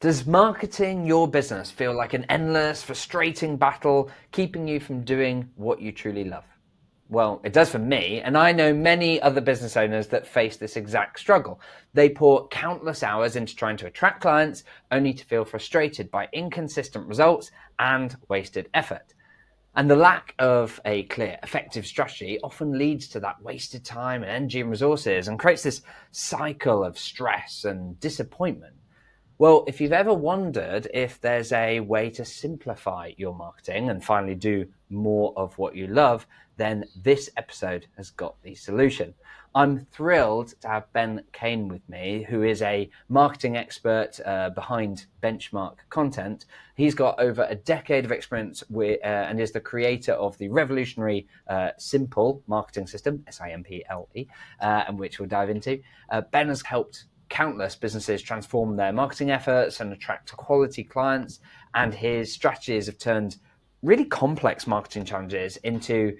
Does marketing your business feel like an endless, frustrating battle, keeping you from doing what you truly love? Well, it does for me, and I know many other business owners that face this exact struggle. They pour countless hours into trying to attract clients, only to feel frustrated by inconsistent results and wasted effort. And the lack of a clear, effective strategy often leads to that wasted time and energy and resources and creates this cycle of stress and disappointment. Well, if you've ever wondered if there's a way to simplify your marketing and finally do more of what you love, then this episode has got the solution. I'm thrilled to have Ben Caine with me, who is a marketing expert behind Benchmark Content. He's got over a decade of experience and is the creator of the revolutionary S.I.M.P.L.E marketing system, S-I.M.P.L.E, and which we'll dive into. Ben has helped countless businesses transform their marketing efforts and attract quality clients, and his strategies have turned really complex marketing challenges into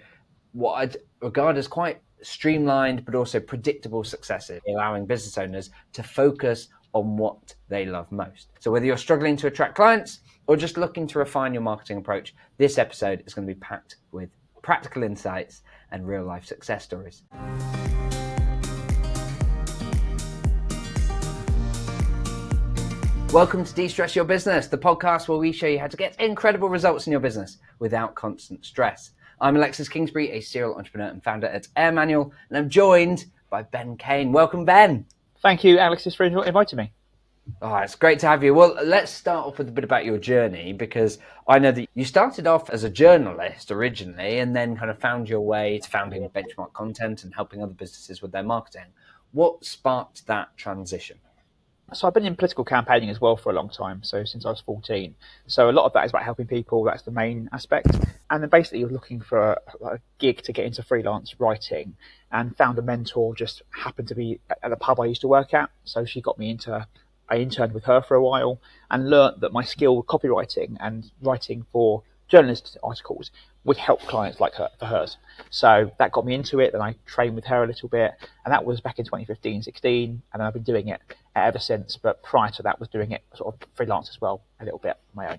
what I'd regard as quite streamlined but also predictable successes, allowing business owners to focus on what they love most. So whether you're struggling to attract clients or just looking to refine your marketing approach, this episode is going to be packed with practical insights and real life success stories. Welcome to De-Stress Your Business, the podcast where we show you how to get incredible results in your business without constant stress. I'm Alexis Kingsbury, a serial entrepreneur and founder at AirManual, and I'm joined by Ben Caine. Welcome, Ben. Thank you, Alexis, for inviting me. Oh, it's great to have you. Well, let's start off with a bit about your journey, because I know that you started off as a journalist originally and then kind of found your way to founding Benchmark Content and helping other businesses with their marketing. What sparked that transition? So I've been in political campaigning as well for a long time, so since I was 14. So a lot of that is about helping people, that's the main aspect. And then basically you're looking for a gig to get into freelance writing, and found a mentor, just happened to be at the pub I used to work at. So she got me into, I interned with her for a while and learnt that my skill with copywriting and writing for journalist articles would help clients like her for hers. So that got me into it. Then I trained with her a little bit, and that was back in 2015-16, and then I've been doing it ever since. But prior to that was doing it sort of freelance as well, a little bit on my own.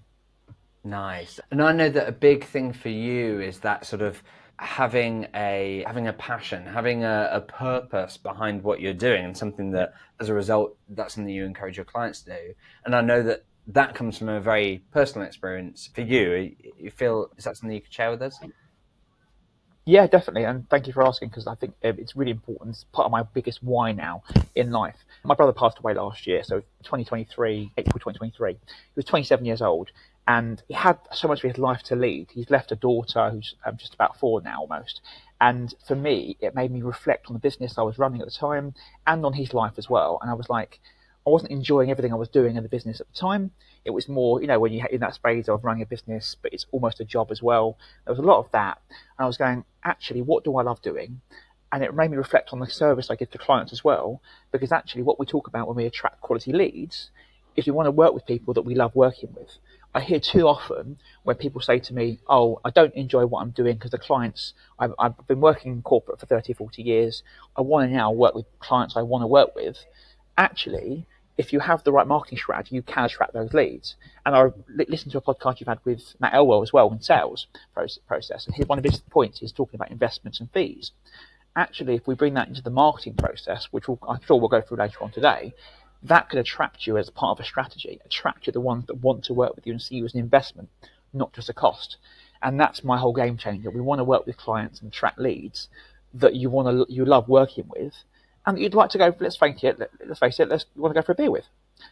Nice. And I know that a big thing for you is that sort of having a passion, having a purpose behind what you're doing, and something that as a result, that's something you encourage your clients to do. And I know that comes from a very personal experience for you. You feel, is that something you could share with us? Yeah, definitely. And thank you for asking, because I think it's really important. It's part of my biggest why now in life. My brother passed away last year, so April 2023. He was 27 years old, and he had so much of his life to lead. He's left a daughter who's just about 4 now almost. And for me, it made me reflect on the business I was running at the time and on his life as well. And I was like, I wasn't enjoying everything I was doing in the business at the time. It was more, when you're in that phase of running a business, but it's almost a job as well. There was a lot of that. And I was going, actually, what do I love doing? And it made me reflect on the service I give to clients as well, because actually what we talk about when we attract quality leads is we want to work with people that we love working with. I hear too often when people say to me, oh, I don't enjoy what I'm doing because the clients, I've been working in corporate for 30, 40 years. I want to now work with clients I want to work with. Actually, if you have the right marketing strategy, you can attract those leads. And I listened to a podcast you've had with Matt Elwell as well in sales process. And one of his points is talking about investments and fees. Actually, if we bring that into the marketing process, which I'm sure we'll go through later on today, that could attract you as part of a strategy, attract you the ones that want to work with you and see you as an investment, not just a cost. And that's my whole game changer. We want to work with clients and attract leads that you love working with, and you'd like to go, let's face it, you want to go for a beer with.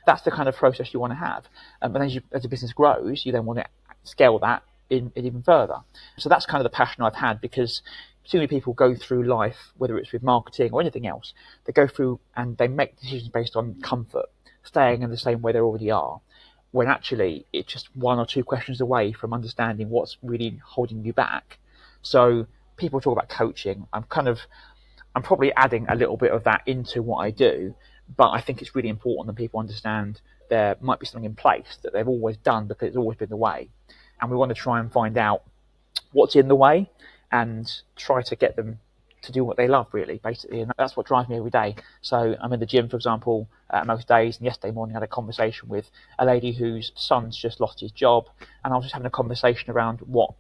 That's the kind of process you want to have. But as the business grows, you then want to scale that in even further. So that's kind of the passion I've had, because too many people go through life, whether it's with marketing or anything else, they go through and they make decisions based on comfort, staying in the same way they already are, when actually it's just 1 or 2 questions away from understanding what's really holding you back. So people talk about coaching. I'm probably adding a little bit of that into what I do, but I think it's really important that people understand there might be something in place that they've always done because it's always been the way. And we want to try and find out what's in the way and try to get them to do what they love, really, basically, and that's what drives me every day. So I'm in the gym, for example, most days, and yesterday morning I had a conversation with a lady whose son's just lost his job, and I was just having a conversation around what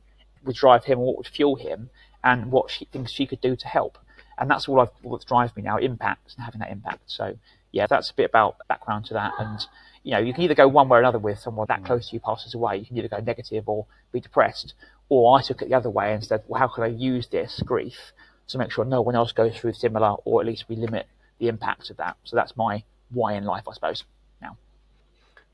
would drive him, or what would fuel him, and what she thinks she could do to help. And that's what drives me now, impact, and having that impact. So yeah, that's a bit about background to that. And you can either go one way or another with someone that close to you passes away. You can either go negative or be depressed, or I took it the other way and said, well, how can I use this grief to make sure no one else goes through similar, or at least we limit the impact of that. So that's my why in life, I suppose, now.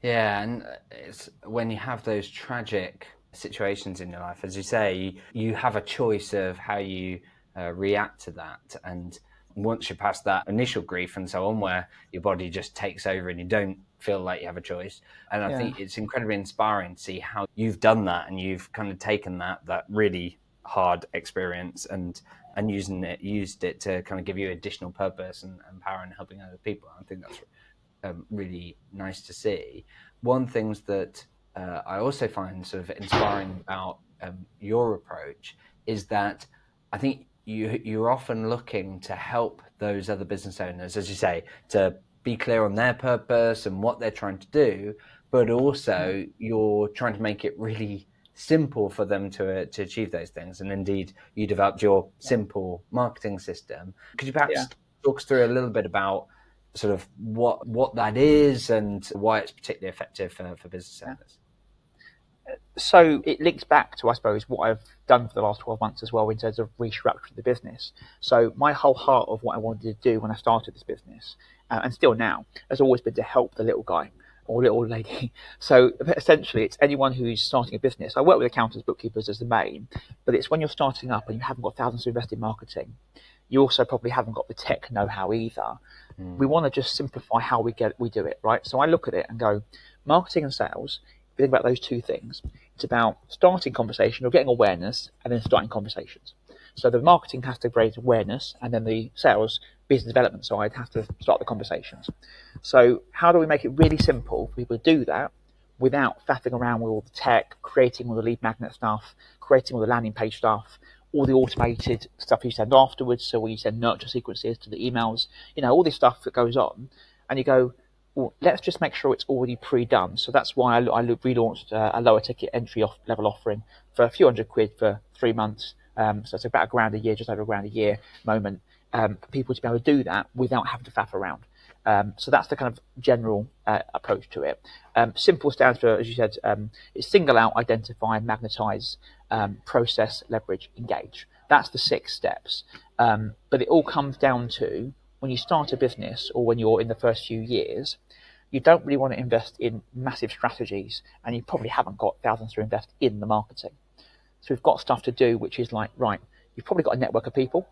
Yeah, and it's when you have those tragic situations in your life, as you say, you have a choice of how you react to that. And once you're past that initial grief and so on, where your body just takes over and you don't feel like you have a choice. And I think it's incredibly inspiring to see how you've done that, and you've kind of taken that really hard experience and used it to kind of give you additional purpose and power in helping other people. I think that's really nice to see. One things that I also find sort of inspiring about your approach is that I think you're often looking to help those other business owners, as you say, to be clear on their purpose and what they're trying to do, but also you're trying to make it really simple for them to achieve those things. And indeed, you developed your simple marketing system. Could you perhaps talk us through a little bit about sort of what that is and why it's particularly effective for business owners? So it links back to, I suppose, what I've done for the last 12 months as well in terms of restructuring the business. So my whole heart of what I wanted to do when I started this business, and still now, has always been to help the little guy or little lady. So essentially, it's anyone who's starting a business. I work with accountants, bookkeepers as the main, but it's when you're starting up and you haven't got thousands to invest in marketing. You also probably haven't got the tech know-how either. We want to just simplify how we do it, right? So I look at it and go, marketing and sales, if you think about those two things, it's about starting conversation or getting awareness and then starting conversations. So the marketing has to raise awareness, and then the sales business development side has to start the conversations. So how do we make it really simple for people to do that without faffing around with all the tech, creating all the lead magnet stuff, creating all the landing page stuff, all the automated stuff you send afterwards, so when you send nurture sequences to the emails, all this stuff that goes on, and you go, well, let's just make sure it's already pre-done. So that's why I relaunched a lower ticket entry level offering for a few £100 for 3 months. So it's about £1,000 a year, just over £1,000 a year moment, for people to be able to do that without having to faff around. So that's the kind of general approach to it. Simple stands for, as you said, it's single out, identify, magnetize, process, leverage, engage. That's the 6 steps. But it all comes down to, when you start a business or when you're in the first few years, you don't really want to invest in massive strategies, and you probably haven't got thousands to invest in the marketing. So we've got stuff to do, which is like, right, you've probably got a network of people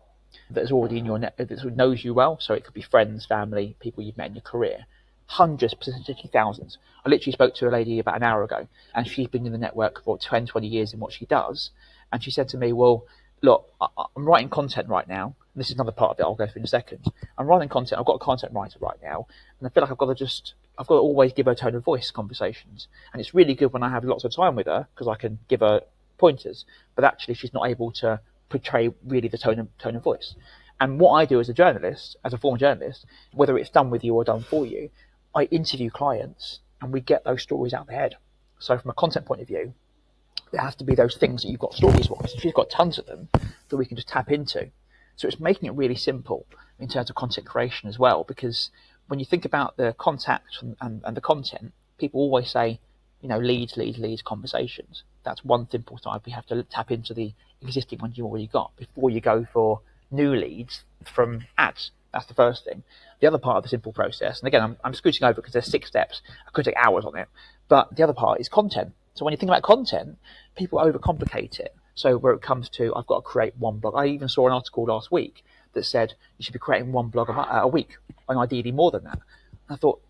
that is already in your net, that knows you well. So it could be friends, family, people you've met in your career. Hundreds, potentially thousands. I literally spoke to a lady about an hour ago, and she's been in the network for 10, 20 years in what she does. And she said to me, well, look, I'm writing content right now. This is another part of it I'll go through in a second. I'm writing content. I've got a content writer right now, and I feel like I've got to always give her tone of voice conversations. And it's really good when I have lots of time with her, because I can give her pointers, but actually she's not able to portray really the tone of voice. And what I do as a journalist, as a former journalist, whether it's done with you or done for you, I interview clients and we get those stories out of their head. So from a content point of view, there has to be those things that you've got stories-wise. She's got tons of them that we can just tap into. So it's making it really simple in terms of content creation as well, because when you think about the contact and the content, people always say, leads, conversations. That's one simple side. We have to tap into the existing ones you've already got before you go for new leads from ads. That's the first thing. The other part of the simple process, and again, I'm scooting over because there's 6 steps. I could take hours on it. But the other part is content. So when you think about content, people overcomplicate it. So where it comes to, I've got to create one blog. I even saw an article last week that said you should be creating one blog a week, and ideally more than that. I thought,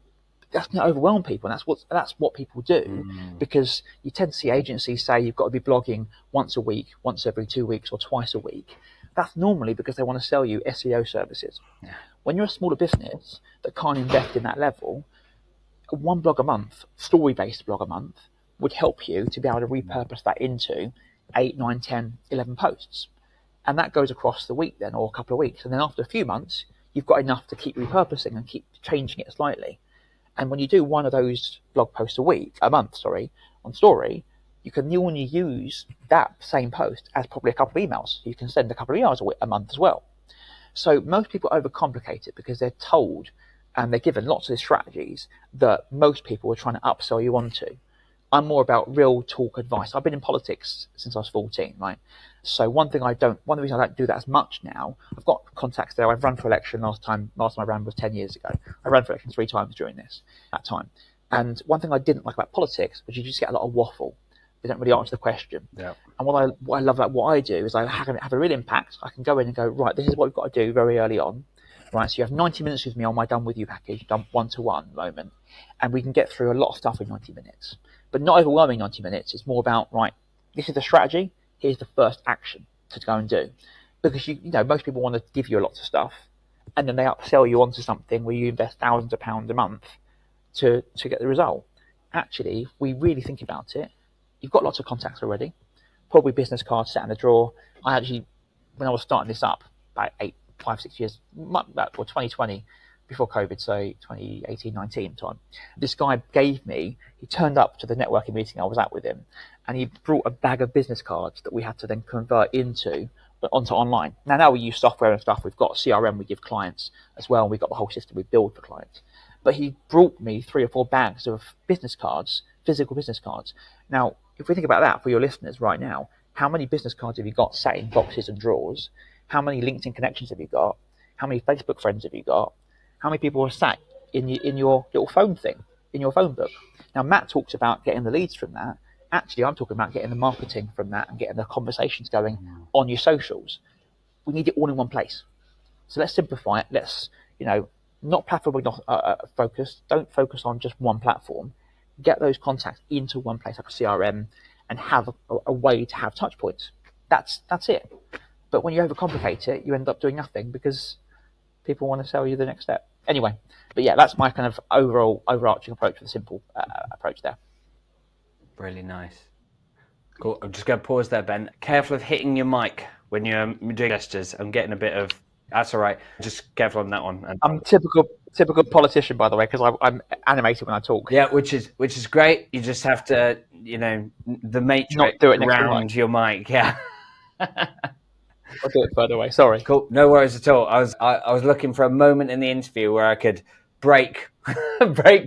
that's going to overwhelm people. And that's what people do, because you tend to see agencies say you've got to be blogging once a week, once every 2 weeks, or twice a week. That's normally because they want to sell you SEO services. Yeah. When you're a smaller business that can't invest in that level, one blog a month, story-based blog a month, would help you to be able to repurpose that into 8, 9, 10, 11 posts. And that goes across the week then, or a couple of weeks. And then after a few months, you've got enough to keep repurposing and keep changing it slightly. And when you do one of those blog posts a month, on story, you can only use that same post as probably a couple of emails. You can send a couple of emails a month as well. So most people overcomplicate it because they're told and they're given lots of these strategies that most people are trying to upsell you onto. I'm more about real talk advice. I've been in politics since I was 14, right? So one of the reasons I don't do that as much now, I've got contacts there. I've run for election last time I ran was 10 years ago. I ran for election 3 times during that time. And one thing I didn't like about politics was you just get a lot of waffle. They don't really answer the question. Yeah. And what I love about what I do is I have a real impact. I can go in and go, right, this is what we've got to do very early on. Right, so you have 90 minutes with me on my done with you package, done one-to-one moment, and we can get through a lot of stuff in 90 minutes. But not overwhelming 90 minutes. It's more about, right, this is the strategy, here's the first action to go and do. Because you know most people want to give you lots of stuff, and then they upsell you onto something where you invest thousands of pounds a month to get the result. Actually, if we really think about it, you've got lots of contacts already, probably business cards sat in the drawer. I actually, when I was starting this up about 5-6 years, or 2020, before COVID, so 2018-19 time, this guy he turned up to the networking meeting I was at with him, and he brought a bag of business cards that we had to then convert onto online. Now we use software and stuff. We've got CRM we give clients as well, and we've got the whole system we build for clients. But he brought me 3 or 4 bags of business cards, physical business cards. Now, if we think about that for your listeners right now, how many business cards have you got sat in boxes and drawers? How many LinkedIn connections have you got? How many Facebook friends have you got? How many people are sat in your little phone thing, in your phone book? Now, Matt talks about getting the leads from that. Actually, I'm talking about getting the marketing from that and getting the conversations going on your socials. We need it all in one place. So let's simplify it. Let's, not platform focused. Don't focus on just one platform. Get those contacts into one place like a CRM and have a way to have touch points. That's it. But when you overcomplicate it, you end up doing nothing because people want to sell you the next step. Anyway, but yeah, that's my kind of overarching approach with a simple approach there. Really nice. Cool. I'm just going to pause there, Ben. Careful of hitting your mic when you're doing gestures. I'm getting a bit of... That's all right. Just careful on that one. I'm typical politician, by the way, because I'm animated when I talk. Yeah, which is great. You just have to, the matrix not do it next around your mic. Yeah. I'll do it further away. Sorry. Cool. No worries at all. I was looking for a moment in the interview where I could break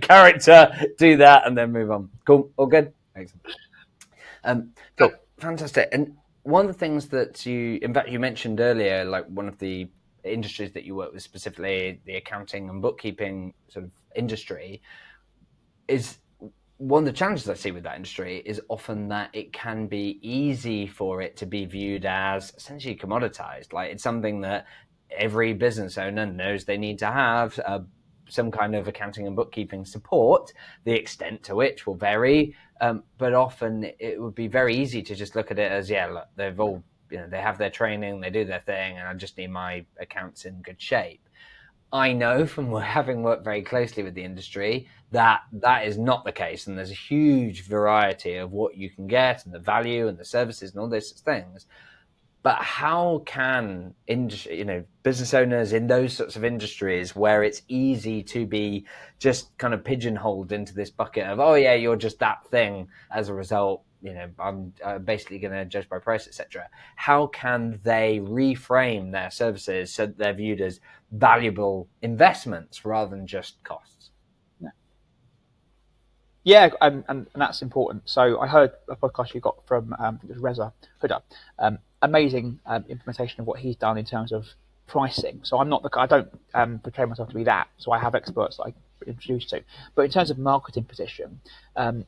character, do that, and then move on. Cool. All good. Excellent. Cool. Fantastic. And one of the things that you mentioned earlier, like one of the industries that you work with, specifically the accounting and bookkeeping sort of industry, is one of the challenges I see with that industry is often that it can be easy for it to be viewed as essentially commoditized. Like it's something that every business owner knows they need to have some kind of accounting and bookkeeping support, the extent to which will vary. But often it would be very easy to just look at it as, look, they've all, they have their training, they do their thing, and I just need my accounts in good shape. I know from having worked very closely with the industry that is not the case, and there's a huge variety of what you can get and the value and the services and all those things. But how can business owners in those sorts of industries where it's easy to be just kind of pigeonholed into this bucket of, oh yeah, you're just that thing, as a result, I'm basically going to judge by price, etc. How can they reframe their services so that they're viewed as valuable investments rather than just costs? Yeah, and that's important. So I heard a podcast you got from it was Reza Huda. Amazing implementation of what he's done in terms of pricing. So I don't portray myself to be that. So I have experts that I introduced to. But in terms of marketing position,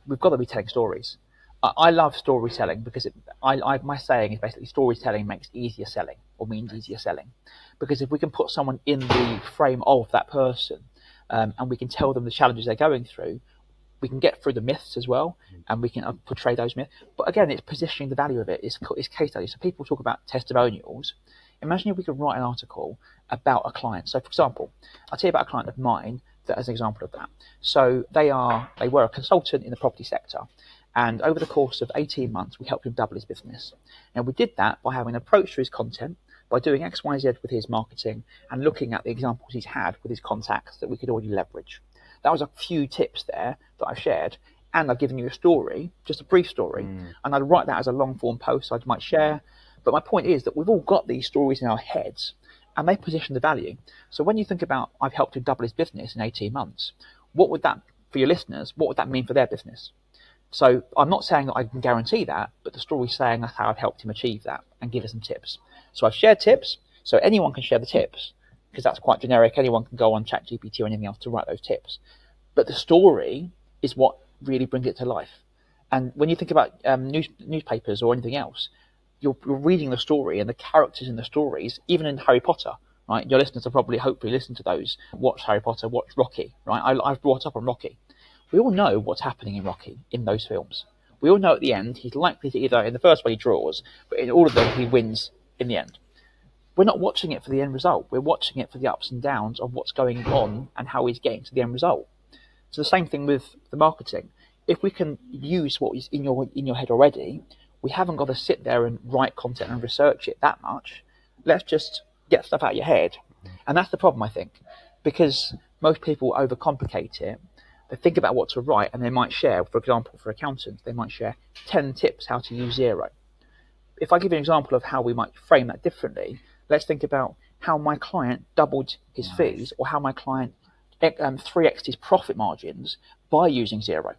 we've got to be telling stories. I love storytelling because my saying is basically storytelling makes easier selling, or means easier selling. Because if we can put someone in the frame of that person and we can tell them the challenges they're going through, we can get through the myths as well, and we can portray those myths. But again, it's positioning the value of it. It's case studies. So people talk about testimonials. Imagine if we could write an article about a client. So, for example, I'll tell you about a client of mine as an example of that. So they were a consultant in the property sector, and over the course of 18 months, we helped him double his business. Now, we did that by having an approach to his content, by doing X, Y, Z with his marketing, and looking at the examples he's had with his contacts that we could already leverage. That was a few tips there that I've shared, and I've given you a story, just a brief story, and I'd write that as a long form post I might share. But my point is that we've all got these stories in our heads, and they position the value. So when you think about, I've helped him double his business in 18 months, what would that, for your listeners, what would that mean for their business? So I'm not saying that I can guarantee that, but the story's saying that's how I've helped him achieve that and give us some tips. So I've shared tips, so anyone can share the tips, because that's quite generic. Anyone can go on ChatGPT or anything else to write those tips. But the story is what really brings it to life. And when you think about newspapers or anything else, you're reading the story and the characters in the stories, even in Harry Potter, right? Your listeners have probably, hopefully, listened to those. Watch Harry Potter, watch Rocky, right? I've brought up on Rocky. We all know what's happening in Rocky, in those films. We all know at the end, he's likely to either, in the first one he draws, but in all of them he wins in the end. We're not watching it for the end result. We're watching it for the ups and downs of what's going on and how he's getting to the end result. So the same thing with the marketing. If we can use what is in your head already, we haven't got to sit there and write content and research it that much. Let's just get stuff out of your head. And that's the problem, I think, because most people overcomplicate it. They think about what to write and they might share, for example, for accountants, they might share 10 tips how to use Xero. If I give you an example of how we might frame that differently, let's think about how my client doubled his fees, or how my client 3x'd his profit margins by using Xero.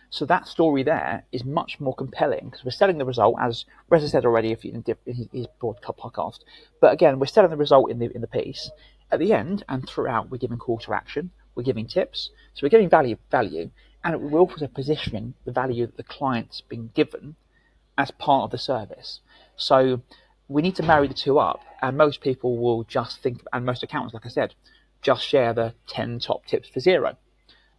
So that story there is much more compelling, because we're selling the result, as Reza said already in his podcast. But again, we're selling the result in the piece. At the end and throughout, we're giving call to action, we're giving tips, so we're giving value, and we're also positioning the value that the client's been given as part of the service. So we need to marry the two up, and most people will just think, and most accountants, like I said, just share the 10 top tips for Xero.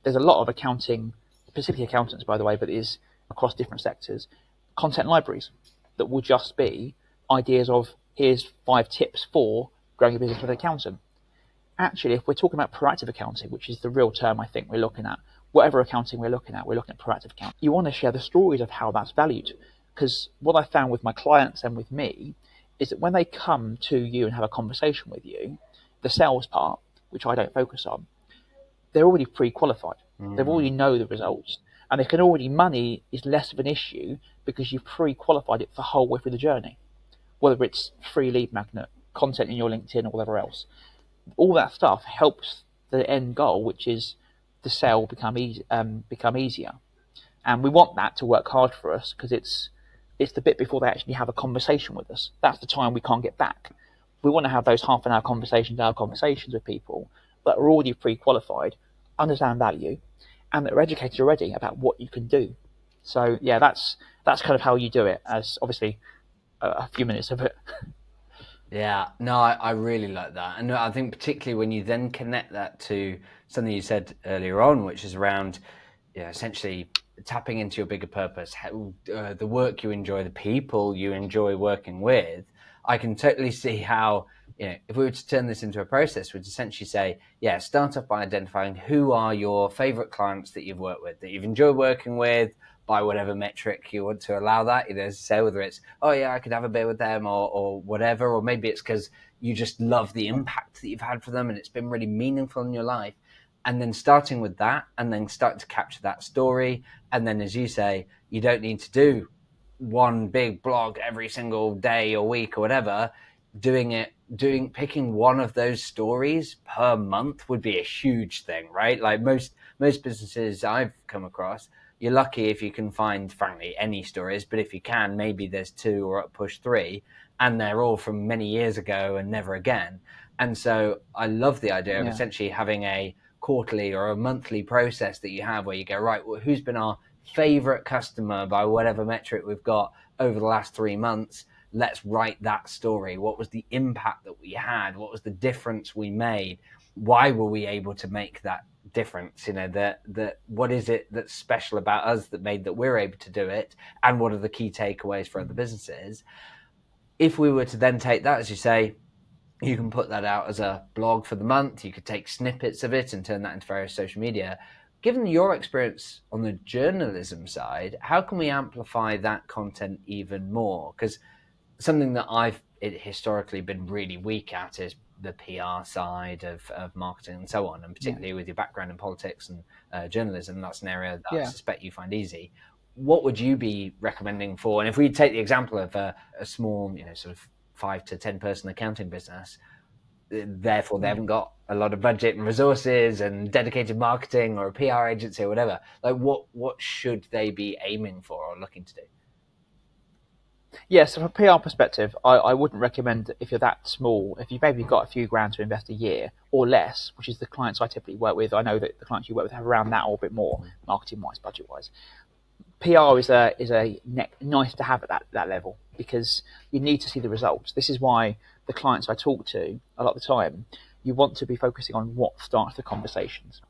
There's a lot of accounting, specifically accountants, by the way, but it is across different sectors, content libraries that will just be ideas of, here's 5 tips for growing a business with an accountant. Actually, if we're talking about proactive accounting, which is the real term I think we're looking at, whatever accounting we're looking at proactive accounting. You want to share the stories of how that's valued, because what I found with my clients and with me is that when they come to you and have a conversation with you, the sales part, which I don't focus on, they're already pre-qualified. They already know the results, and they can already, money is less of an issue because you've pre-qualified it the whole way through the journey, whether it's free lead magnet, content in your LinkedIn or whatever else. All that stuff helps the end goal, which is the sale become easier. And we want that to work hard for us, because it's the bit before they actually have a conversation with us. That's the time we can't get back. We want to have those half an hour conversations with people that are already pre-qualified, understand value, and that are educated already about what you can do. So yeah, that's kind of how you do it, as obviously a few minutes of it. Yeah, no, I really like that. And I think particularly when you then connect that to something you said earlier on, which is around, essentially tapping into your bigger purpose, the work you enjoy, the people you enjoy working with. I can totally see how, if we were to turn this into a process, we'd essentially say, start off by identifying who are your favorite clients that you've worked with, that you've enjoyed working with, by whatever metric you want to allow that, say whether it's, I could have a beer with them or whatever, or maybe it's because you just love the impact that you've had for them and it's been really meaningful in your life. And then starting with that, and then starting to capture that story. And then, as you say, you don't need to do one big blog every single day or week or whatever. Picking one of those stories per month would be a huge thing, right? Like most businesses I've come across, you're lucky if you can find, frankly, any stories, but if you can, maybe there's 2 or at push 3, and they're all from many years ago and never again. And so I love the idea of essentially having a quarterly or a monthly process that you have where you go, right, well, who's been our favorite customer by whatever metric we've got over the last 3 months? Let's write that story. What was the impact that we had? What was the difference we made? Why were we able to make that difference? What is it that's special about us that made that we're able to do it? And what are the key takeaways for other businesses? If we were to then take that, as you say, You can put that out as a blog for the month. You could take snippets of it and turn that into various social media. Given your experience on the journalism side, how can we amplify that content even more? Because something that I've historically been really weak at is the PR side of marketing and so on, and Yeah. particularly with your background in politics and journalism, that's an area that I Yeah. suspect you find easy. What would you be recommending for? And if we take the example of a small, sort of 5 to 10 person accounting business, therefore they haven't got a lot of budget and resources and dedicated marketing or a PR agency or whatever. Like, what should they be aiming for or looking to do? Yeah, so from a PR perspective, I wouldn't recommend, if you're that small, if you've maybe got a few grand to invest a year or less, which is the clients I typically work with. I know that the clients you work with have around that or a bit more, marketing-wise, budget-wise. PR is a nice to have at that level, because you need to see the results. This is why the clients I talk to a lot of the time, you want to be focusing on what starts the conversations.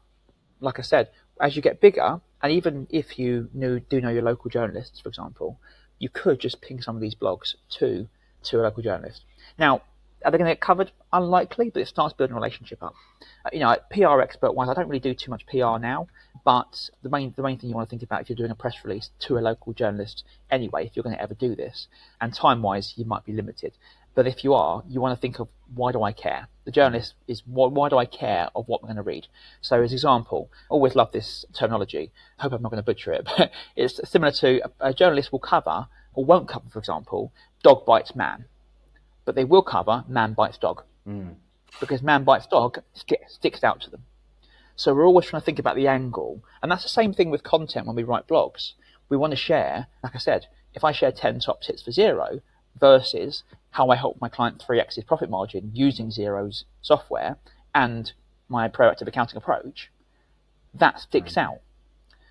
Like I said, as you get bigger, and even if you do know your local journalists, for example, you could just ping some of these blogs to a local journalist. Now, are they going to get covered? Unlikely, but it starts building a relationship up. PR expert wise, I don't really do too much PR now, but the main thing you want to think about if you're doing a press release to a local journalist anyway, if you're going to ever do this, and time wise, you might be limited. But if you are, you want to think of, why do I care? The journalist is, why do I care of what I'm going to read? So as example, I always love this terminology. I hope I'm not going to butcher it, but it's similar to a journalist will cover or won't cover, for example, dog bites man, but they will cover man bites dog, because man bites dog sticks out to them. So we're always trying to think about the angle. And that's the same thing with content when we write blogs. We want to share, like I said, if I share 10 top tips for Xero versus how I help my client 3x his profit margin using Xero's software and my proactive accounting approach, that sticks out.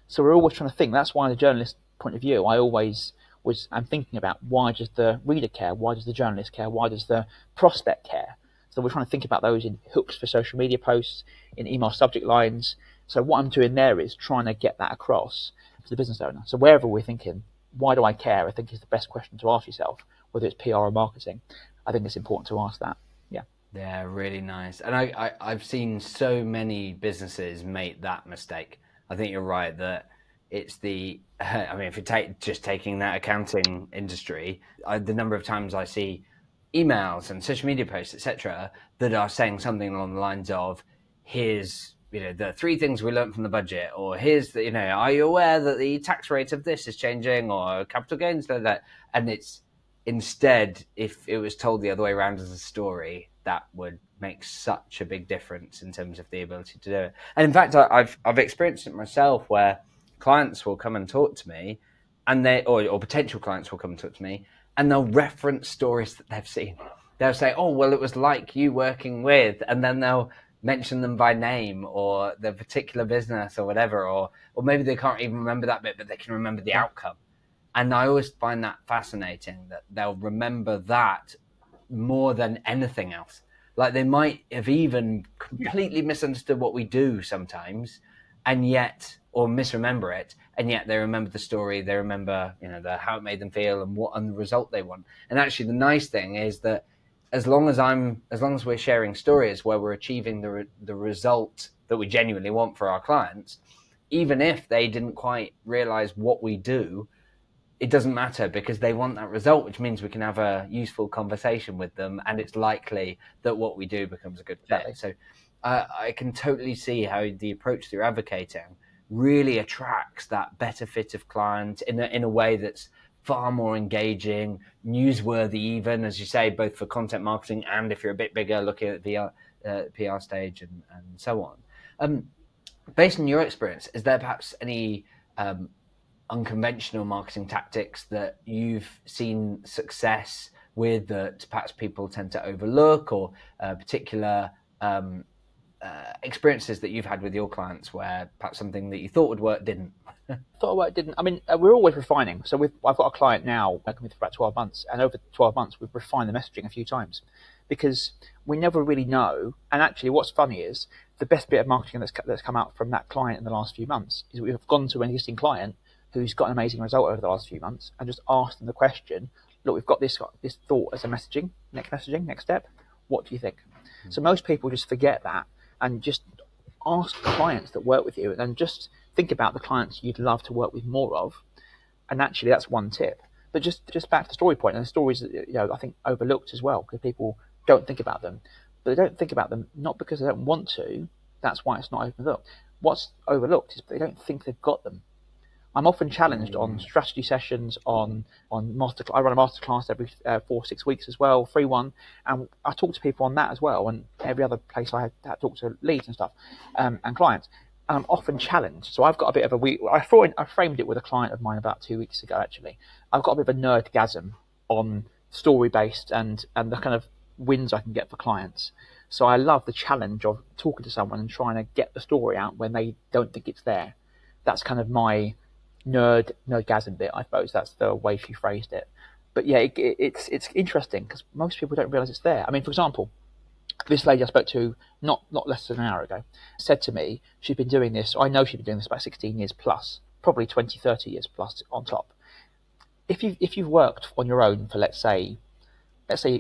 So we're always trying to think. That's why, the journalist point of view, I'm thinking about, why does the reader care? Why does the journalist care? Why does the prospect care? So we're trying to think about those in hooks for social media posts, in email subject lines. So what I'm doing there is trying to get that across to the business owner. So wherever we're thinking, why do I care? I think is the best question to ask yourself, whether it's PR or marketing. I think it's important to ask that. Yeah. Yeah, really nice. And I've seen so many businesses make that mistake. I think you're right that it's I mean, if you taking that accounting industry, the number of times I see emails and social media posts, etc., that are saying something along the lines of, here's, the 3 things we learned from the budget, or here's the, are you aware that the tax rate of this is changing, or capital gains, that. And it's, instead, if it was told the other way around as a story, that would make such a big difference in terms of the ability to do it. And in fact, I've experienced it myself, where clients will come and talk to me, and or potential clients will come and talk to me, and they'll reference stories that they've seen. They'll say, "Oh, well, it was like you working with," and then they'll mention them by name or the particular business or whatever, or maybe they can't even remember that bit, but they can remember the outcome. And I always find that fascinating, that they'll remember that more than anything else. Like, they might have even completely misunderstood what we do sometimes, and yet, or misremember it, and yet they remember the story, they remember, how it made them feel and the result they want. And actually, the nice thing is that as long as we're sharing stories where we're achieving the result that we genuinely want for our clients, even if they didn't quite realize what we do, it doesn't matter, because they want that result, which means we can have a useful conversation with them, and it's likely that what we do becomes a good fit. Exactly. So I can totally see how the approach that you're advocating really attracts that better fit of client in a way that's far more engaging, newsworthy, even, as you say, both for content marketing and, if you're a bit bigger, looking at the PR stage and so on. Based on your experience, is there perhaps any unconventional marketing tactics that you've seen success with that perhaps people tend to overlook, or particular experiences that you've had with your clients where perhaps something that you thought would work didn't? Thought it didn't. I mean, we're always refining. So I've got a client now working with for about 12 months, and over 12 months we've refined the messaging a few times, because we never really know. And actually, what's funny is the best bit of marketing that's come out from that client in the last few months is we've gone to an existing client who's got an amazing result over the last few months, and just asked them the question: look, we've got this thought as a next step. What do you think? So most people just forget that and just ask clients that work with you, and just think about the clients you'd love to work with more of. And actually, that's one tip. But just back to the story point, and the stories, I think overlooked as well, because people don't think about them. But they don't think about them not because they don't want to. That's why it's not overlooked. What's overlooked is they don't think they've got them. I'm often challenged on strategy sessions, on master. I run a masterclass every 4 or 6 weeks as well, free one, and I talk to people on that as well. And every other place I talk to leads and stuff, and clients. And I'm often challenged. So I've got a bit of I framed it with a client of mine about 2 weeks ago. Actually, I've got a bit of a nerdgasm on story based and the kind of wins I can get for clients. So I love the challenge of talking to someone and trying to get the story out when they don't think it's there. That's kind of my nerdgasm bit, I suppose. That's the way she phrased it. But yeah, it's interesting because most people don't realize it's there. I mean, for example, this lady I spoke to not less than an hour ago said to me she's been doing this. I know she's been doing this about 16 years plus, probably 20, 30 years plus on top. If you've worked on your own for let's say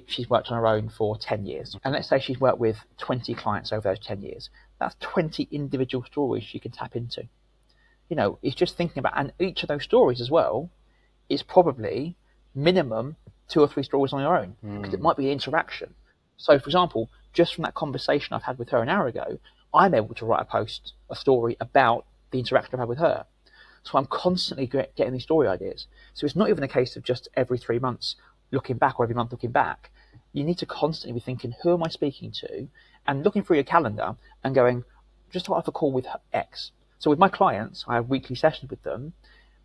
she's worked on her own for 10 years, and let's say she's worked with 20 clients over those 10 years, that's 20 individual stories she can tap into. It's just thinking about, and each of those stories as well is probably minimum 2 or 3 stories on your own, because it might be an interaction. So, for example, just from that conversation I've had with her an hour ago, I'm able to write a story about the interaction I've had with her. So I'm constantly getting these story ideas. So it's not even a case of just every 3 months looking back or every month looking back. You need to constantly be thinking, who am I speaking to? And looking through your calendar and going, just what have a call with X. So with my clients, I have weekly sessions with them.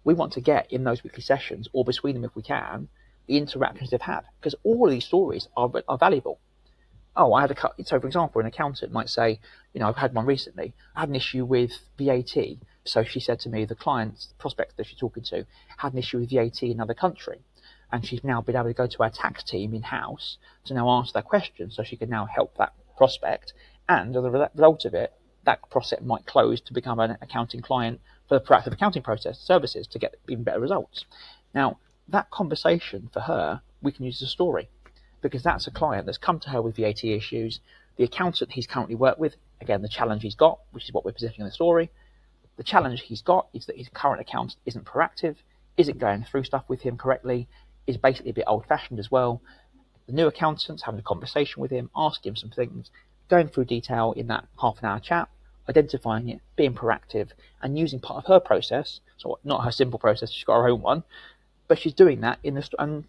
We want to get in those weekly sessions, or between them if we can, the interactions they've had, because all of these stories are valuable. So for example, an accountant might say, I've had one recently. I had an issue with VAT. So she said to me, the prospect that she's talking to, had an issue with VAT in another country. And she's now been able to go to our tax team in-house to now answer that question, so she can now help that prospect. And as a result of it, that prospect might close to become an accounting client for the proactive accounting process services to get even better results. Now, that conversation for her, we can use as a story, because that's a client that's come to her with VAT issues. The accountant he's currently worked with, again, the challenge he's got, which is what we're positioning in the story, the challenge he's got is that his current accountant isn't proactive, isn't going through stuff with him correctly, is basically a bit old-fashioned as well. The new accountant's having a conversation with him, asking him some things, going through detail in that half-an-hour chat, identifying it, being proactive, and using part of her process. So not her simple process, she's got her own one, but she's doing that and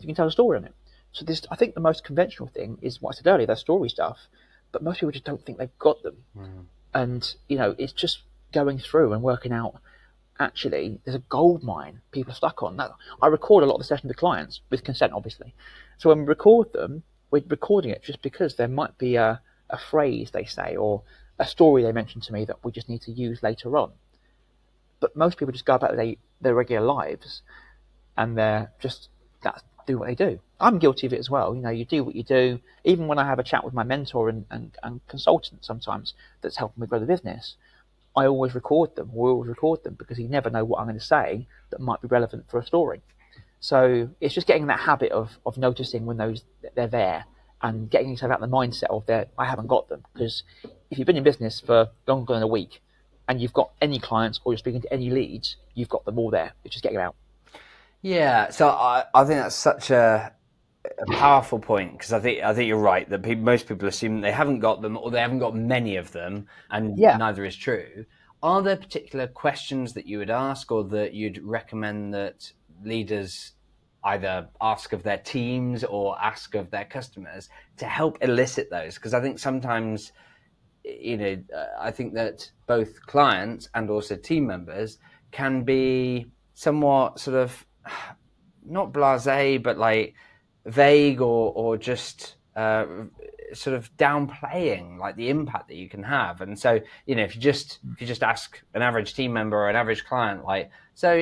you can tell a story on it. So I think the most conventional thing is what I said earlier, that story stuff, but most people just don't think they've got them. And it's just going through and working out, actually, there's a gold mine people are stuck on. Now, I record a lot of the sessions with clients, with consent obviously. So when we record them, we're recording it just because there might be a phrase they say or a story they mention to me that we just need to use later on. But most people just go about their regular lives and they're just do what they do. I'm guilty of it as well. You do what you do. Even when I have a chat with my mentor and consultant sometimes that's helping me grow the business, I always record them. We always record them because you never know what I'm going to say that might be relevant for a story. So it's just getting that habit of noticing when they're there and getting yourself out of the mindset of I haven't got them. Because if you've been in business for longer than a week and you've got any clients or you're speaking to any leads, you've got them all there. It's just getting them out. Yeah, so I think that's such a powerful point, because I think you're right that most people assume they haven't got them or they haven't got many of them, and neither is true. Are there particular questions that you would ask or that you'd recommend that leaders either ask of their teams or ask of their customers to help elicit those? Because I think sometimes, I think that both clients and also team members can be somewhat sort of not blasé, but like vague or just sort of downplaying like the impact that you can have. And so, if you just ask an average team member or an average client, like, so,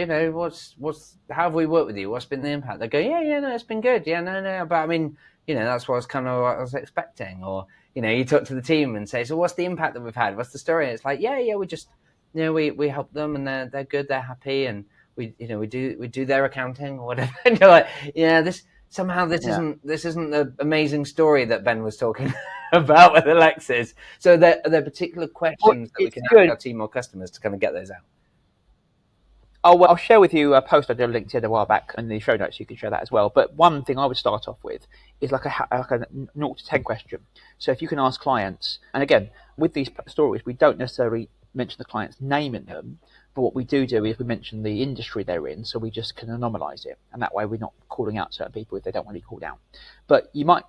how have we worked with you? What's been the impact? They go, yeah, no, it's been good. Yeah, no. But I mean, that's what what I was expecting. Or, you talk to the team and say, so what's the impact that we've had? What's the story? And it's like, yeah, we just, we help them and they're good. They're happy. And we do their accounting or whatever. And you're like, somehow this Yeah. isn't the amazing story that Ben was talking about with Alexis. So there are particular Well, questions that we it's can ask good. our team or customers to kind of get those out. I'll share with you a post I did on LinkedIn a while back in the show notes. You can share that as well. But one thing I would start off with is like a 0 to 10 question. So if you can ask clients, and again, with these stories, we don't necessarily mention the client's name in them, but what we do is we mention the industry they're in, so we just can anonymize it. And that way we're not calling out certain people if they don't want to be called out. But you might,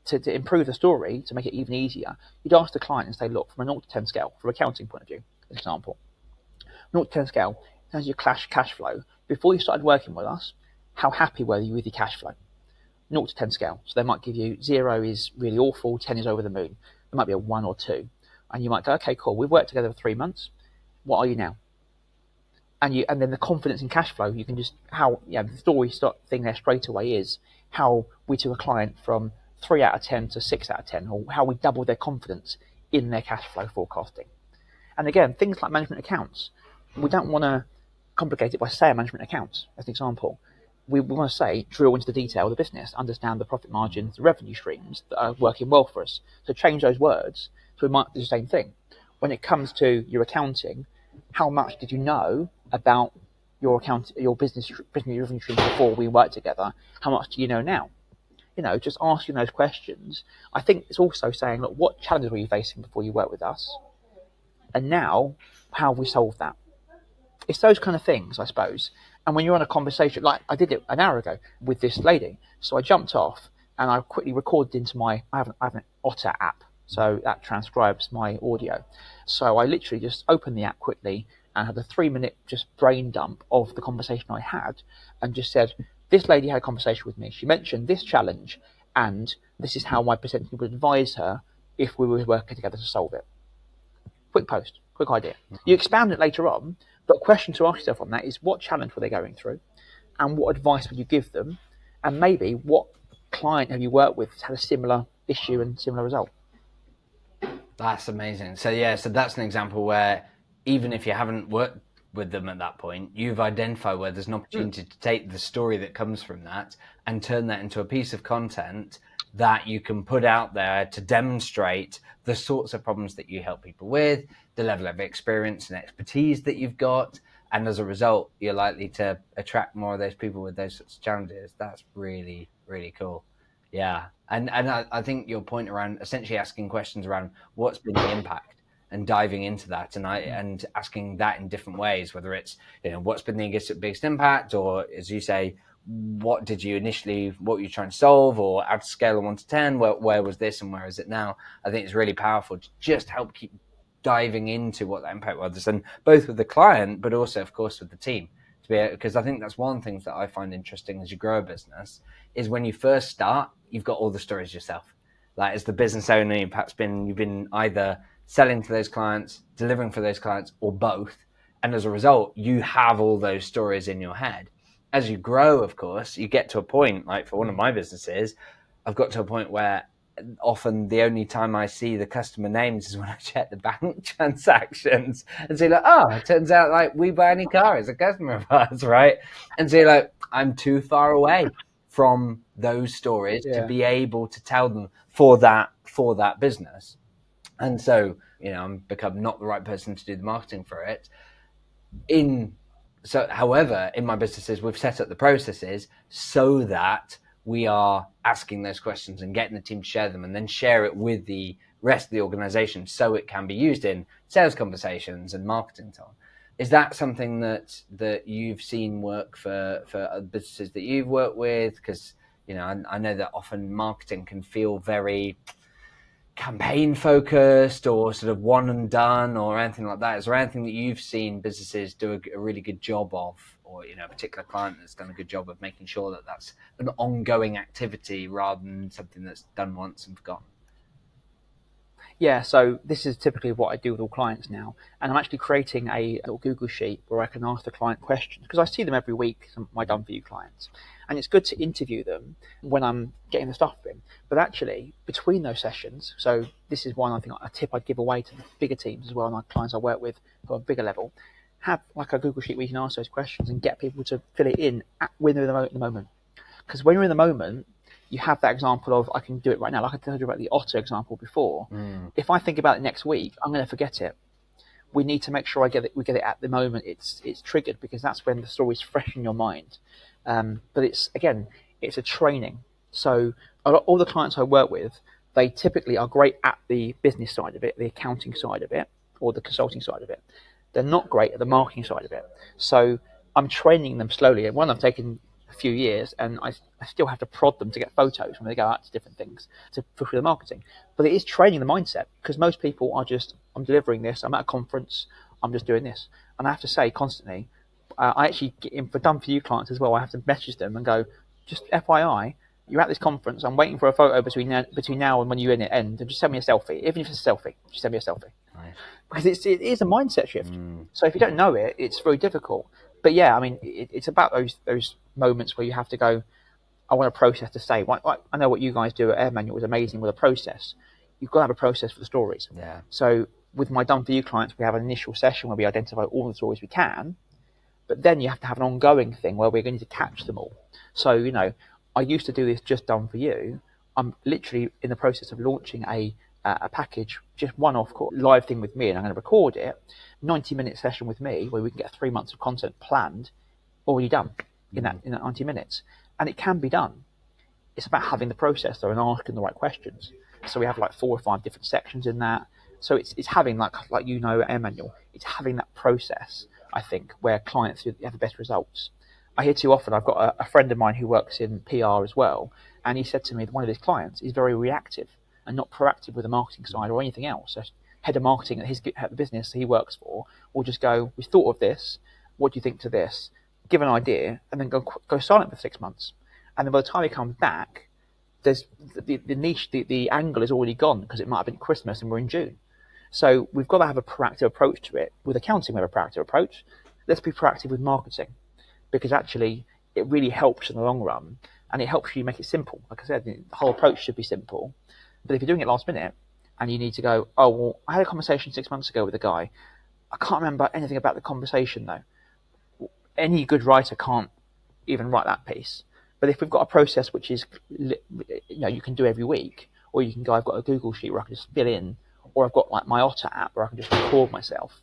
to improve the story, to make it even easier, you'd ask the client and say, look, from a 0 to 10 scale, from an accounting point of view, for example, 0 to 10 scale, in terms of your cash flow, before you started working with us, how happy were you with your cash flow? 0 to 10 scale. So they might give you 0 is really awful, 10 is over the moon. There might be a 1 or 2. And you might go, okay, cool, we've worked together for 3 months. What are you now? And then the confidence in cash flow, you can just, the story thing there straight away is how we took a client from 3 out of 10 to 6 out of 10, or how we doubled their confidence in their cash flow forecasting. And again, things like management accounts, we don't want to complicate it by saying management accounts, as an example. We want to say, drill into the detail of the business, understand the profit margins, the revenue streams that are working well for us. So change those words, so we might do the same thing. When it comes to your accounting, how much did you know about your business revenue streams before we worked together? How much do you know now? Just asking those questions. I think it's also saying, look, what challenges were you facing before you worked with us? And now, how have we solved that? It's those kind of things, I suppose. And when you're on a conversation, like I did it an hour ago with this lady, so I jumped off and I quickly recorded into I have an Otter app, so that transcribes my audio. So I literally just opened the app quickly and had a 3-minute just brain dump of the conversation I had, and just said, this lady had a conversation with me. She mentioned this challenge, and this is how my potentially would advise her if we were working together to solve it. Quick post, quick idea. You expand it later on, but a question to ask yourself on that is, what challenge were they going through? And what advice would you give them? And maybe what client have you worked with that's had a similar issue and similar result? That's amazing. So that's an example where even if you haven't worked with them at that point, you've identified where there's an opportunity to take the story that comes from that and turn that into a piece of content that you can put out there to demonstrate the sorts of problems that you help people with, the level of experience and expertise that you've got. And as a result, you're likely to attract more of those people with those sorts of challenges. That's really, really cool. Yeah. And I think your point around essentially asking questions around what's been the impact and diving into that and asking that in different ways, whether it's, what's been the biggest impact, or as you say, what were you trying to solve, or at a scale of 1 to 10, where was this and where is it now? I think it's really powerful to just help keep diving into what that impact was, and both with the client, but also, of course, with the team. Because I think that's one of the things that I find interesting as you grow a business is when you first start, you've got all the stories yourself. Like as the business owner, you've been either selling to those clients, delivering for those clients, or both. And as a result, you have all those stories in your head. As you grow, of course, you get to a point, like for one of my businesses, I've got to a point where often the only time I see the customer names is when I check the bank transactions and say, like, oh, it turns out like We Buy Any Car is a customer of ours, right? And say, like, I'm too far away from those stories to be able to tell them for that business. And so, I'm become not the right person to do the marketing for it. However, in my businesses, we've set up the processes so that we are asking those questions and getting the team to share them, and then share it with the rest of the organization so it can be used in sales conversations and marketing and so on. Is that something that you've seen work for other businesses that you've worked with? Because, I know that often marketing can feel very campaign focused or sort of one and done or anything like that. Is there anything that you've seen businesses do a really good job of, or a particular client that's done a good job of making sure that that's an ongoing activity rather than something that's done once and forgotten? Yeah, so this is typically what I do with all clients now, and I'm actually creating a little Google sheet where I can ask the client questions, because I see them every week, some of my done for you clients, and it's good to interview them when I'm getting the stuff in. But actually, between those sessions, so this is one, I think, a tip I'd give away to the bigger teams as well, and our clients I work with who are a bigger level, have like a Google sheet where you can ask those questions and get people to fill it in when they're at the moment. Because when you're in the moment, you have that example of, I can do it right now. Like I told you about the otter example before. If I think about it next week, I'm going to forget it. We need to make sure we get it at the moment it's triggered, because that's when the story's fresh in your mind. But it's a training. So all the clients I work with, they typically are great at the business side of it, the accounting side of it, or the consulting side of it. They're not great at the marketing side of it. So I'm training them slowly. And one, I've taken a few years, and I still have to prod them to get photos when they go out to different things to push through the marketing. But it is training the mindset, because most people are just, I'm delivering this, I'm at a conference, I'm just doing this. And I have to say constantly, I actually get in for done for you clients as well. I have to message them and go, just FYI, you're at this conference. I'm waiting for a photo between now and when you're in it end, and just send me a selfie. Even if it's a selfie, just send me a selfie. Nice. Because it is a mindset shift. So if you don't know it, it's very difficult. But yeah, I mean, it's about those moments where you have to go, I want a process to say. I know what you guys do at AirManual is amazing with a process. You've got to have a process for the stories. Yeah. So with my done for you clients, we have an initial session where we identify all the stories we can, but then you have to have an ongoing thing where we're going to catch them all. So, I used to do this just done for you. I'm literally in the process of launching a package, just one-off live thing with me, and I'm going to record it, 90-minute session with me, where we can get 3 months of content planned, already done in that 90 minutes. And it can be done. It's about having the process though, and asking the right questions. So we have like 4 or 5 different sections in that. So it's having like AirManual, it's having that process, I think, where clients have the best results. I hear too often, I've got a friend of mine who works in PR as well, and he said to me that one of his clients is very reactive and not proactive with the marketing side or anything else. So head of marketing at the business he works for will just go, we've thought of this, what do you think to this? Give an idea, and then go silent for 6 months. And then by the time he comes back, there's the niche, the angle is already gone, because it might have been Christmas and we're in June. So we've got to have a proactive approach to it. With accounting, we have a proactive approach. Let's be proactive with marketing, because actually it really helps in the long run, and it helps you make it simple. Like I said, the whole approach should be simple. But if you're doing it last minute and you need to go, oh, well, I had a conversation 6 months ago with a guy. I can't remember anything about the conversation though. Any good writer can't even write that piece. But if we've got a process which is, you can do every week, or you can go, I've got a Google sheet where I can just fill in, or I've got like my Otter app where I can just record myself.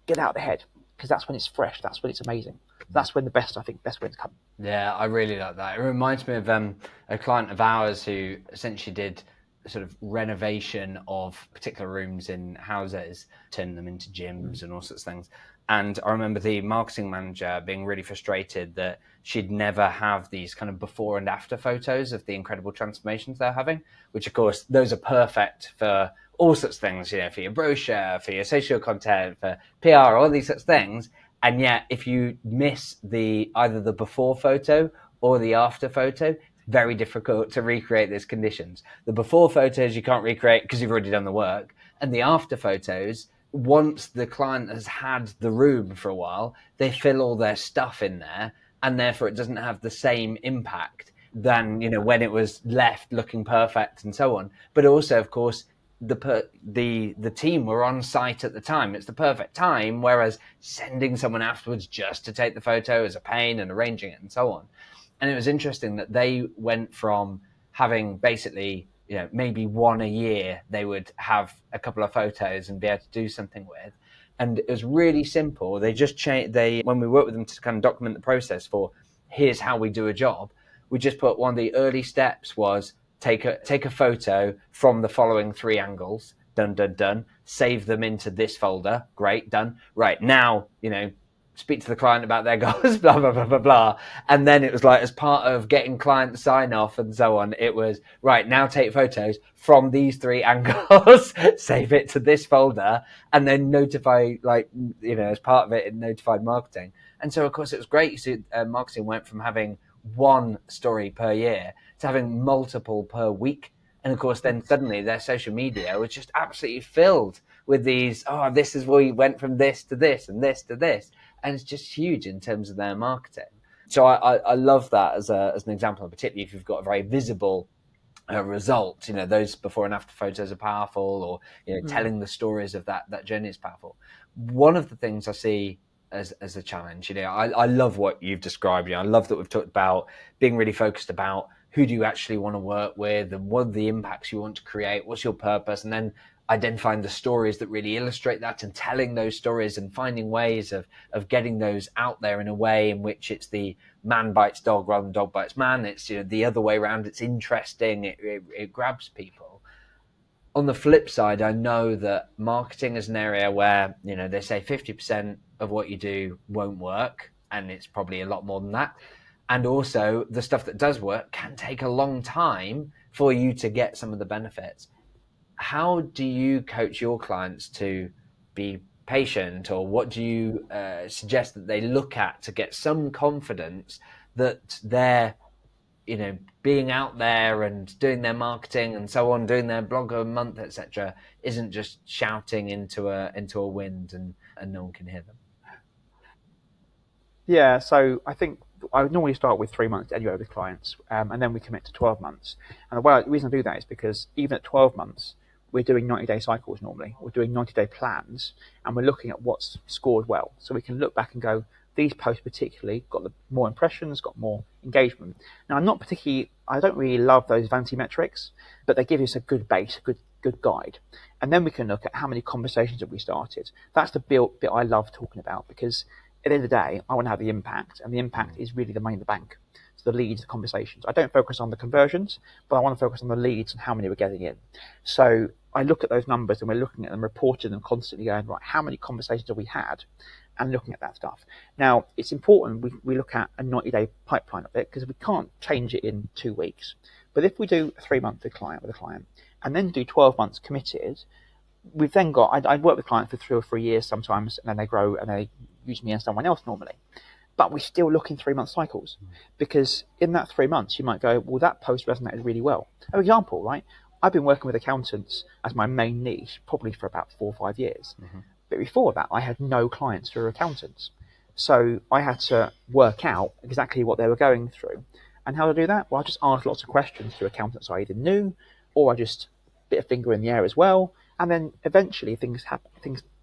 Get out of the head, because that's when it's fresh. That's when it's amazing. That's when the best wins come. Yeah, I really like that. It reminds me of a client of ours who essentially did a sort of renovation of particular rooms in houses, turning them into gyms and all sorts of things. And I remember the marketing manager being really frustrated that she'd never have these kind of before and after photos of the incredible transformations they're having, which of course, those are perfect for all sorts of things, for your brochure, for your social content, for PR, all these sorts of things. And yet, if you miss either the before photo or the after photo, it's very difficult to recreate those conditions. The before photos you can't recreate because you've already done the work. And the after photos, once the client has had the room for a while, they fill all their stuff in there, and therefore it doesn't have the same impact than when it was left looking perfect and so on. But also, of course, the team were on site at the time. It's the perfect time, whereas sending someone afterwards just to take the photo is a pain, and arranging it and so on. And it was interesting that they went from having basically, maybe one a year they would have a couple of photos and be able to do something with. And it was really simple. They just changed, when we worked with them to kind of document the process for here's how we do a job, we just put one of the early steps was take a photo from the following 3 angles, done, save them into this folder, great, done. Right, now, speak to the client about their goals, blah, blah, blah, blah, blah. And then it was like, as part of getting client sign off and so on, it was, right, now take photos from these 3 angles, save it to this folder, and then notify, as part of it, notified marketing. And so, of course, it was great. So marketing went from having 1 story per year to having multiple per week. And of course, then suddenly their social media was just absolutely filled with these, this is where we went from this to this and this to this. And it's just huge in terms of their marketing. So I love that as an example, particularly if you've got a very visible result. Those before and after photos are powerful, or telling the stories of that journey is powerful. One of the things I see as a challenge. I love what you've described. I love that we've talked about being really focused about who do you actually want to work with and what are the impacts you want to create, what's your purpose, and then identifying the stories that really illustrate that and telling those stories and finding ways of getting those out there in a way in which it's the man bites dog rather than dog bites man. It's the other way around. It's interesting. It grabs people. On the flip side, I know that marketing is an area where, they say 50% of what you do won't work, and it's probably a lot more than that. And also, the stuff that does work can take a long time for you to get some of the benefits. How do you coach your clients to be patient, or what do you suggest that they look at to get some confidence that they're being out there and doing their marketing and so on, doing their blog a month, etc., isn't just shouting into a wind and no one can hear them? Yeah, so I think I would normally start with 3 months anyway with clients, and then we commit to 12 months. And the reason I do that is because even at 12 months, we're doing 90-day cycles normally. We're doing 90-day plans, and we're looking at what's scored well. So we can look back and go, these posts particularly got more impressions, got more engagement. Now, I don't really love those vanity metrics, but they give us a good base, a good guide. And then we can look at how many conversations have we started. That's the bit I love talking about, because at the end of the day, I want to have the impact, and the impact is really the money in the bank. So the leads, the conversations. I don't focus on the conversions, but I want to focus on the leads and how many we're getting in. So I look at those numbers, and we're looking at them, reporting them constantly, going, right, how many conversations have we had, and looking at that stuff. Now, it's important we look at a 90-day pipeline of it, because we can't change it in 2 weeks. But if we do a 3 month with a client, and then do 12 months committed, we've then got, I work with clients for 3 or 4 years sometimes, and then they grow and they use me and someone else normally. But we still look in 3 month cycles, because in that 3 months, you might go, well, that post resonated really well. For example, right? I've been working with accountants as my main niche probably for about 4 or 5 years. Mm-hmm. But before that, I had no clients who were accountants. So I had to work out exactly what they were going through. And how to do that? Well, I just asked lots of questions to accountants I either knew, or I just bit a finger in the air as well. And then eventually things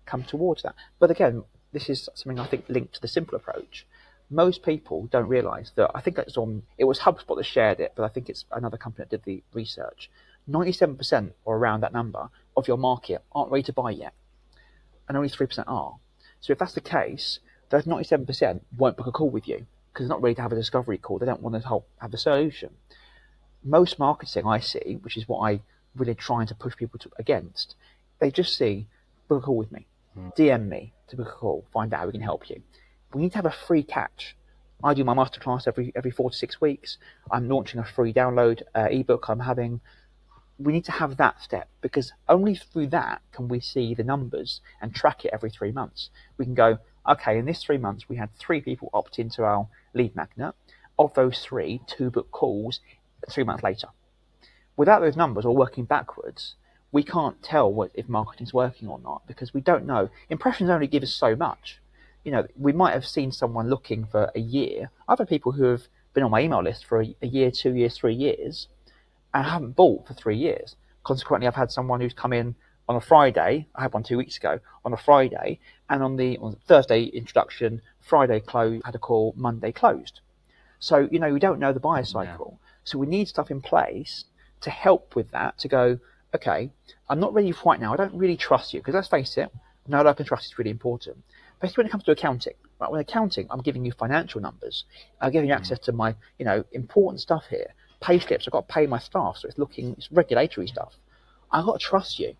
come towards that. But again, this is something I think linked to the S.I.M.P.L.E approach. Most people don't realise that, I think it was HubSpot that shared it, but I think it's another company that did the research. 97% or around that number of your market aren't ready to buy yet, and only 3% are. So if that's the case, those 97% won't book a call with you because they're not ready to have a discovery call. They don't want to have the solution. Most marketing I see, which is what I really trying to push people against, they just see, book a call with me, DM me to book a call, find out how we can help you. We need to have a free catch. I do my masterclass every 4 to 6 weeks. I'm launching a free download ebook we need to have that step, because only through that can we see the numbers and track it every 3 months. We can go, okay, in this 3 months, we had 3 people opt into our lead magnet. Of those 3, 2 book calls 3 months later. Without those numbers, or working backwards, we can't tell if marketing's working or not, because we don't know. Impressions only give us so much. We might have seen someone looking for a year. I've had people who have been on my email list for a year, 2 years, 3 years, and haven't bought for 3 years. Consequently, I've had someone who's come in on a Friday. I had one 2 weeks ago on a Friday, and on the Thursday introduction, Friday close, had a call, Monday closed. So, we don't know the buyer cycle. Yeah. So we need stuff in place to help with that, to go, okay, I'm not ready right now. I don't really trust you, because let's face it, know that I can trust is really important. Especially when it comes to accounting. Right? When accounting, I'm giving you financial numbers. I'm giving you access to my, important stuff here. Pay slips, I've got to pay my staff, so it's regulatory stuff. I've got to trust you.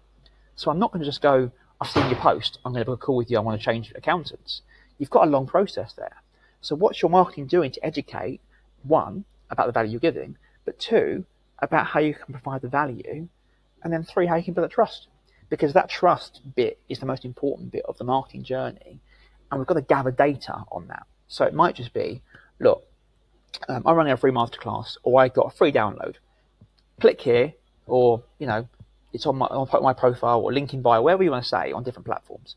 So I'm not going to just go, I've seen your post, I'm going to book a call with you, I want to change accountants. You've got a long process there. So what's your marketing doing to educate, 1, about the value you're giving, but 2, about how you can provide the value, and then 3, how you can build a trust. Because that trust bit is the most important bit of the marketing journey, and we've got to gather data on that. So it might just be, look, I'm running a free masterclass, or I got a free download. Click here, or it's on my profile, or link in bio, wherever you want to say, on different platforms.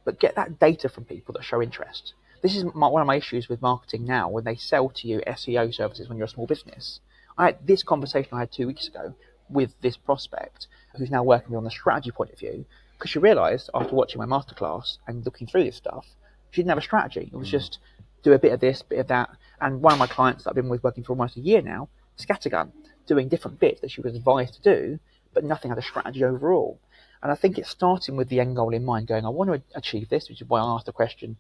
But get that data from people that show interest. This is one of my issues with marketing now, when they sell to you SEO services when you're a small business. I had this conversation I had 2 weeks ago with this prospect, who's now working with me on the strategy point of view, because she realised after watching my masterclass and looking through this stuff, She didn't have a strategy. It was just do a bit of this, bit of that. And one of my clients that I've been with working for almost a year now, scattergun, doing different bits that she was advised to do, but nothing had a strategy overall. And I think it's starting with the end goal in mind, going, I want to achieve this, which is why I asked the question,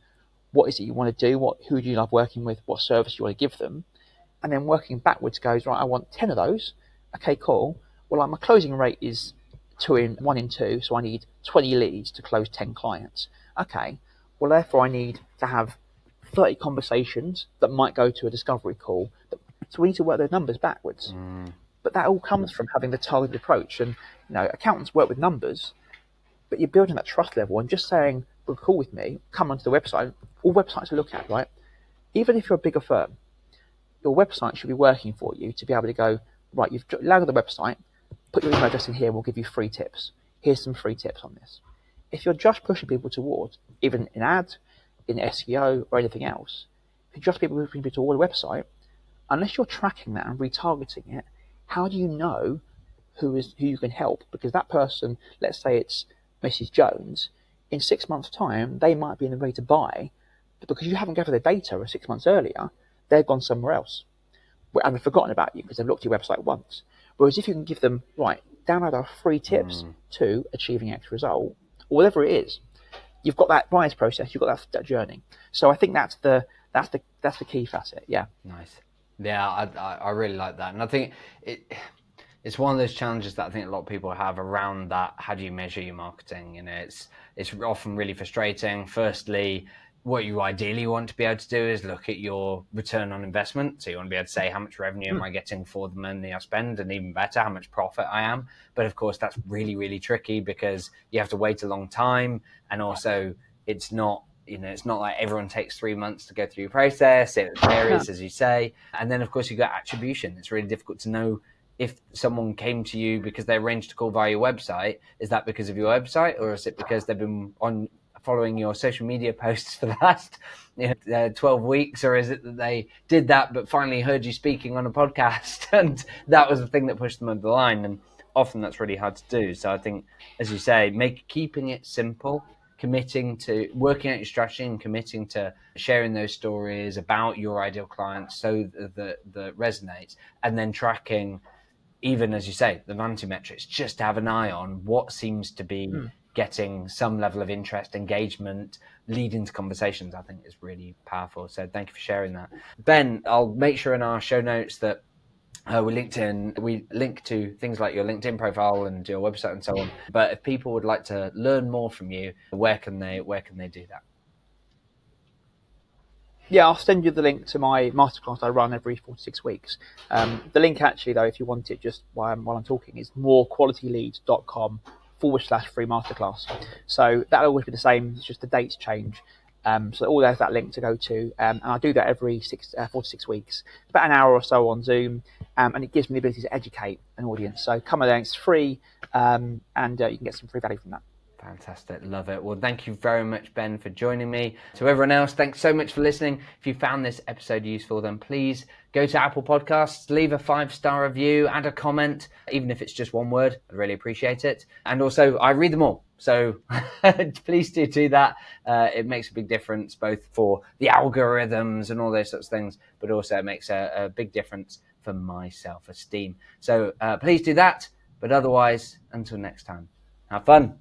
what is it you want to do? Who do you love working with? What service you want to give them? And then working backwards goes, right, I want 10 of those. Okay, cool. Well, like my closing rate is 1 in 2, so I need 20 leads to close 10 clients. Okay, well, therefore I need to have 30 conversations that might go to a discovery call. So we need to work those numbers backwards. But that all comes from having the targeted approach. And accountants work with numbers, but you're building that trust level and just saying, book a call with me, come onto the website. All websites to look at, right? Even if you're a bigger firm, your website should be working for you to be able to go, right, you've landed the website, put your email address in here, we'll give you free tips. Here's some free tips on this. If you're just pushing people towards, even in ads, in SEO or anything else, if you're just pushing people toward a website, unless you're tracking that and retargeting it, how do you know who you can help? Because that person, let's say it's Mrs. Jones, in 6 months' time, they might be in the ready to buy, but because you haven't gathered their data 6 months earlier, they've gone somewhere else. And they've forgotten about you because they've looked at your website once. Whereas if you can give them, right, download our free tips to achieving X result, or whatever it is, you've got that buyer's process, you've got that journey. So I think that's the key facet. Yeah. Nice. Yeah, I really like that, and I think it's one of those challenges that I think a lot of people have around that. How do you measure your marketing? It's often really frustrating. Firstly, what you ideally want to be able to do is look at your return on investment. So you want to be able to say, how much revenue am I getting for the money I spend, and even better, how much profit I am. But of course, that's really, really tricky because you have to wait a long time, and also it's not like everyone takes 3 months to go through your process. It varies, as you say. And then, of course, you've got attribution. It's really difficult to know if someone came to you because they arranged to call via your website. Is that because of your website, or is it because they've been following your social media posts for the last 12 weeks, or is it that they did that but finally heard you speaking on a podcast and that was the thing that pushed them over the line? And often that's really hard to do. So I think, as you say, keeping it simple, committing to working out your strategy and committing to sharing those stories about your ideal clients so that resonates, and then tracking, even as you say, the vanity metrics, just to have an eye on what seems to be getting some level of interest, engagement, leading to conversations, I think is really powerful. So thank you for sharing that. Ben, I'll make sure in our show notes that we link to things like your LinkedIn profile and your website and so on. But if people would like to learn more from you, where can they do that? Yeah, I'll send you the link to my masterclass I run every 4 to 6 weeks. The link actually, though, if you want it just while I'm talking, is morequalityleads.com/free masterclass. So that'll always be the same, it's just the dates change. So all there's that link to go to. And I do that every 4 to 6 weeks, about an hour or so on Zoom. And it gives me the ability to educate an audience. So come along, it's free, and you can get some free value from that. Fantastic. Love it. Well, thank you very much, Ben, for joining me. To everyone else, thanks so much for listening. If you found this episode useful, then please go to Apple Podcasts, leave a 5-star review, add a comment, even if it's just one word. I'd really appreciate it. And also, I read them all. So please do that. It makes a big difference, both for the algorithms and all those sorts of things, but also it makes a big difference for my self-esteem. So please do that. But otherwise, until next time, have fun.